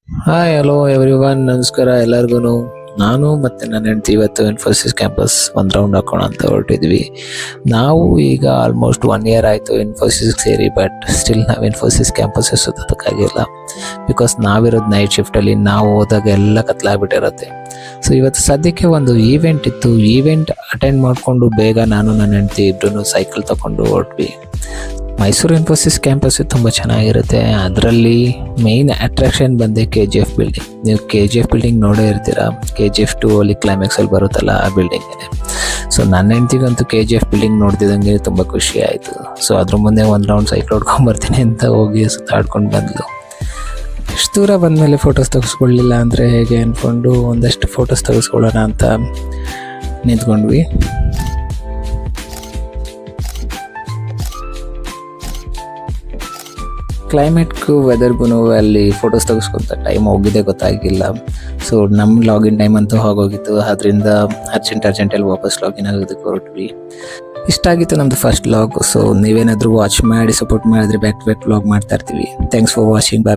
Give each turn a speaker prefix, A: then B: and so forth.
A: Hi hello everyone, ನಮಸ್ಕಾರ ಎಲ್ಲರಿಗೂ. ನಾನು ಮತ್ತೆ ನನ್ನ ಹೆಂಡತಿ ಇವತ್ತು ಇನ್ಫೋಸಿಸ್ ಕ್ಯಾಂಪಸ್ ಒಂದು ರೌಂಡ್ ಹಾಕೋಣ ಅಂತ ಹೊರಟಿದ್ವಿ. ನಾವು ಈಗ ಆಲ್ಮೋಸ್ಟ್ 1 ಇಯರ್ ಆಯಿತು ಇನ್ಫೋಸಿಸ್ ಸೇರಿ, ಬಟ್ ಸ್ಟಿಲ್ ನಾವು ಇನ್ಫೋಸಿಸ್ ಕ್ಯಾಂಪಸ್ ಸುತ್ತೋದಕ್ಕಾಗಿಲ್ಲ. ಬಿಕಾಸ್ ನಾವಿರೋದು ನೈಟ್ ಶಿಫ್ಟಲ್ಲಿ, ನಾವು ಹೋದಾಗ ಎಲ್ಲ ಕತ್ಲಾಗ್ಬಿಟ್ಟಿರುತ್ತೆ. ಸೊ ಇವತ್ತು ಸದ್ಯಕ್ಕೆ ಒಂದು ಈವೆಂಟ್ ಇತ್ತು. ಈವೆಂಟ್ ಅಟೆಂಡ್ ಮಾಡಿಕೊಂಡು ಬೇಗ ನಾನು ನನ್ನ ಹೆಂಡತಿ ಇಬ್ಬರೂ ಸೈಕಲ್ ತಗೊಂಡು ಹೊರಟ್ವಿ. ಮೈಸೂರು ಇನ್ಫೋಸಿಸ್ ಕ್ಯಾಂಪಸ್ ತುಂಬ ಚೆನ್ನಾಗಿರುತ್ತೆ. ಅದರಲ್ಲಿ ಮೇಯ್ನ್ ಅಟ್ರಾಕ್ಷನ್ ಬಂದೆ KGF ಬಿಲ್ಡಿಂಗ್. ನೀವು KGF ಬಿಲ್ಡಿಂಗ್ ನೋಡೇ ಇರ್ತೀರ. KGF 2 ಅಲ್ಲಿ ಕ್ಲೈಮ್ಯಾಕ್ಸಲ್ಲಿ ಬರುತ್ತಲ್ಲ, ಆ ಬಿಲ್ಡಿಂಗೇ. ಸೊ ನನ್ನ ಹೆಂಡ್ತಿಗಂತೂ KGF ಬಿಲ್ಡಿಂಗ್ ನೋಡ್ತಿದ್ದಂಗೆ ತುಂಬ ಖುಷಿ ಆಯಿತು. ಸೊ ಅದ್ರ ಮುಂದೆ ಒಂದು ರೌಂಡ್ ಸೈಕಲ್ ಹೊಡ್ಕೊಂಬರ್ತೀನಿ ಅಂತ ಹೋಗಿ ಸುತ್ತಾಡ್ಕೊಂಡು ಬಂದ್ಲು. ಇಷ್ಟು ದೂರ ಬಂದಮೇಲೆ ಫೋಟೋಸ್ ತೆಗೆಸ್ಕೊಳ್ಳಿಲ್ಲ ಅಂದರೆ ಹೇಗೆ ಅಂದ್ಕೊಂಡು ಒಂದಷ್ಟು ಫೋಟೋಸ್ ತೆಗೆಸ್ಕೊಳ್ಳೋಣ ಅಂತ ನಿಂತ್ಕೊಂಡ್ವಿ. ಕ್ಲೈಮೇಟ್ಗೂ ವೆದರ್ಗೂ ಅಲ್ಲಿ ಫೋಟೋಸ್ ತೆಗೆಸ್ಕೊಂತ ಟೈಮ್ ಹೋಗಿದ್ದೇ ಗೊತ್ತಾಗಿಲ್ಲ. ಸೊ ನಮ್ಮ ಲಾಗಿನ್ ಟೈಮ್ ಅಂತೂ ಹೋಗೋಗಿತ್ತು. ಅದರಿಂದ ಅರ್ಜೆಂಟಲ್ಲಿ ವಾಪಸ್ ಲಾಗಿನ್ ಆಗೋದಕ್ಕೆ ಹೊರಟ್ವಿ. ಇಷ್ಟ ಆಗಿತ್ತು ನಮ್ಮದು ಫಸ್ಟ್ ವ್ಲಾಗ್. ಸೊ ನೀವೇನಾದರೂ ವಾಚ್ ಮಾಡಿ ಸಪೋರ್ಟ್ ಮಾಡಿದ್ರೆ ಬ್ಯಾಕ್ ಟು ಬ್ಯಾಕ್ ವ್ಲಾಗ್ ಮಾಡ್ತಾ ಇರ್ತೀವಿ. Thanks for watching.